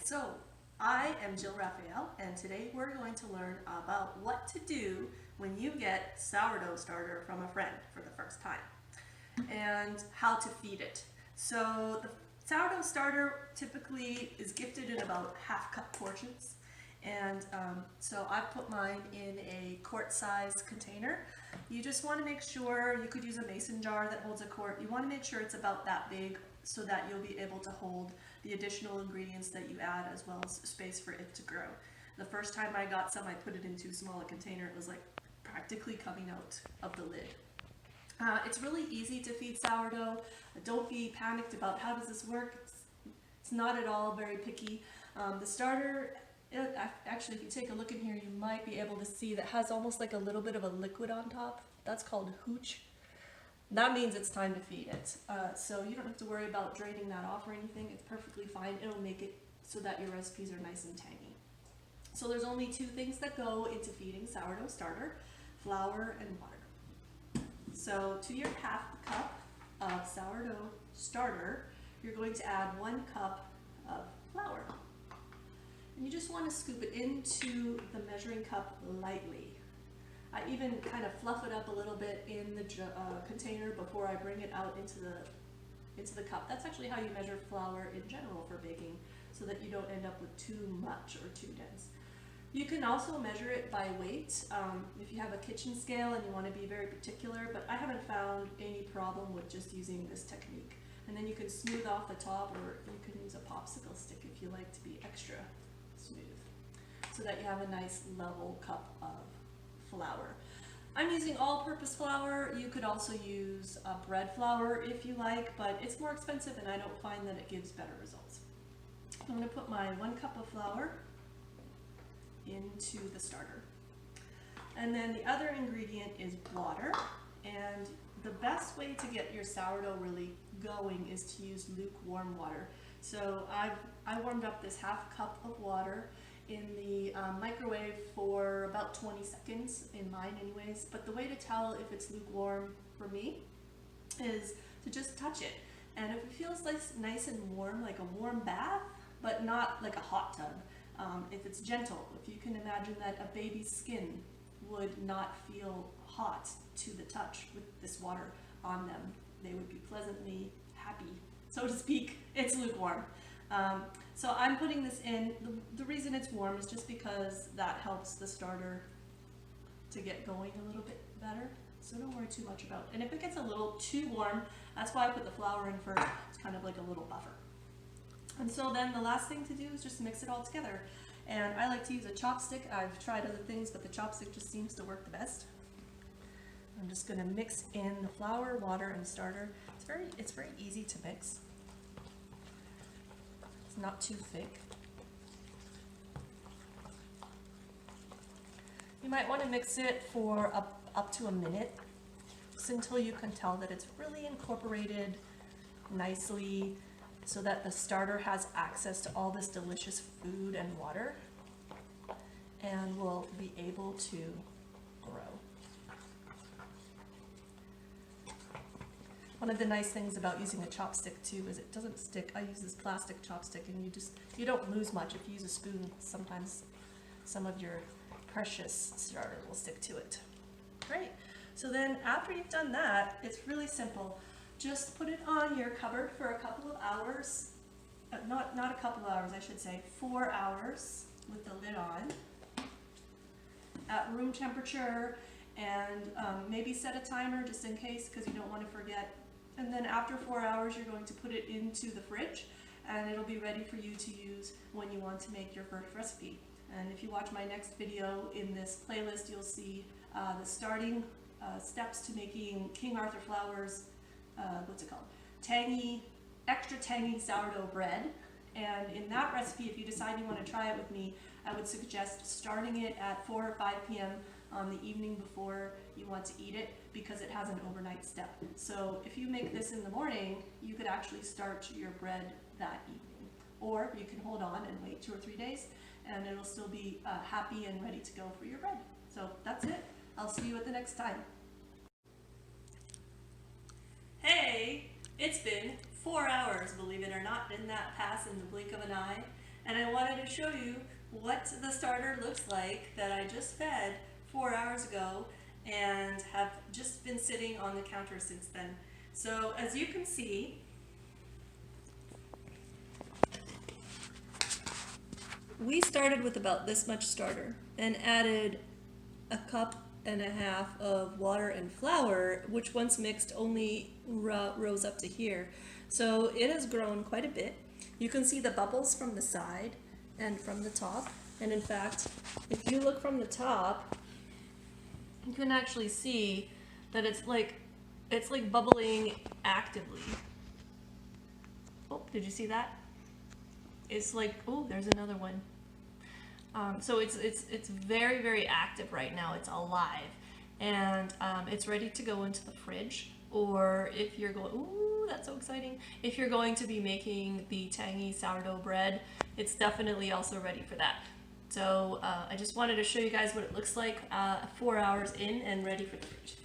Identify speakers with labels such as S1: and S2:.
S1: So, I am Jill Raphael, and today we're going to learn about what to do when you get sourdough starter from a friend for the first time, and how to feed it. So, the sourdough starter typically is gifted in about half-cup portions, and so I've put mine in a quart-sized container. You just want to make sure, you could use a mason jar that holds a quart. You want to make sure it's about that big so that you'll be able to hold the additional ingredients that you add, as well as space for it to grow. The first time I got some, I put it in too small a container. It was like practically coming out of the lid. It's really easy to feed sourdough. Don't be panicked about how does this work. It's not at all very picky. The starter, actually if you take a look in here, you might be able to see that has almost like a little bit of a liquid on top. That's called hooch. That means it's time to feed it. So you don't have to worry about draining that off or anything. It's perfectly fine. It'll make it so that your recipes are nice and tangy. So there's only two things that go into feeding sourdough starter: flour and water. So to your half cup of sourdough starter, you're going to add 1 cup of flour. And you just want to scoop it into the measuring cup lightly. I even kind of fluff it up a little bit in the container before I bring it out into the cup. That's actually how you measure flour in general for baking, so that you don't end up with too much or too dense. You can also measure it by weight if you have a kitchen scale and you want to be very particular, but I haven't found any problem with just using this technique. And then you can smooth off the top, or you can use a popsicle stick if you like to be extra smooth, so that you have a nice level cup of flour. I'm using all-purpose flour. You could also use bread flour if you like, but it's more expensive and I don't find that it gives better results. I'm going to put my 1 cup of flour into the starter. And then the other ingredient is water, and the best way to get your sourdough really going is to use lukewarm water. So I warmed up this half cup of water in the microwave for about 20 seconds, in mine anyways, but the way to tell if it's lukewarm for me is to just touch it. And if it feels nice and warm, like a warm bath, but not like a hot tub, if it's gentle, if you can imagine that a baby's skin would not feel hot to the touch with this water on them, they would be pleasantly happy, so to speak. It's lukewarm. So I'm putting this in. The reason it's warm is just because that helps the starter to get going a little bit better. So don't worry too much about it. And if it gets a little too warm, that's why I put the flour in first. It's kind of like a little buffer. And so then the last thing to do is just mix it all together. And I like to use a chopstick. I've tried other things, but the chopstick just seems to work the best. I'm just going to mix in the flour, water, and starter. It's very easy to mix. Not too thick. You might want to mix it for up to a minute, just until you can tell that it's really incorporated nicely, so that the starter has access to all this delicious food and water and will be able to grow. One of the nice things about using a chopstick too is it doesn't stick. I use this plastic chopstick, and you don't lose much. If you use a spoon, sometimes some of your precious starter will stick to it. Great. So then after you've done that, it's really simple. Just put it on your cupboard for a couple of hours. Not a couple of hours, I should say, 4 hours with the lid on at room temperature, and maybe set a timer just in case, because you don't want to forget. And then after 4 hours, you're going to put it into the fridge, and it'll be ready for you to use when you want to make your first recipe. And if you watch my next video in this playlist, you'll see the starting steps to making King Arthur Flour's, extra tangy sourdough bread. And in that recipe, if you decide you want to try it with me, I would suggest starting it at 4 or 5 p.m. on the evening before you want to eat it, because it has an overnight step. So if you make this in the morning, you could actually start your bread that evening. Or you can hold on and wait 2 or 3 days, and it'll still be happy and ready to go for your bread. So that's it. I'll see you at the next time. Hey, it's been 4 hours, believe it or not. Didn't that pass in the blink of an eye? and I wanted to show you what the starter looks like that I just fed 4 hours ago and have just been sitting on the counter since then. So as you can see, we started with about this much starter and added a cup and a half of water and flour, which once mixed only rose up to here. So it has grown quite a bit. You can see the bubbles from the side and from the top. And in fact, if you look from the top, you can actually see that it's like bubbling actively. Oh, did you see that? It's like, oh, there's another one. So it's very, very active right now. It's alive, and it's ready to go into the fridge. Or if you're going, ooh, that's so exciting! If you're going to be making the tangy sourdough bread, it's definitely also ready for that. So I just wanted to show you guys what it looks like 4 hours in and ready for the fridge.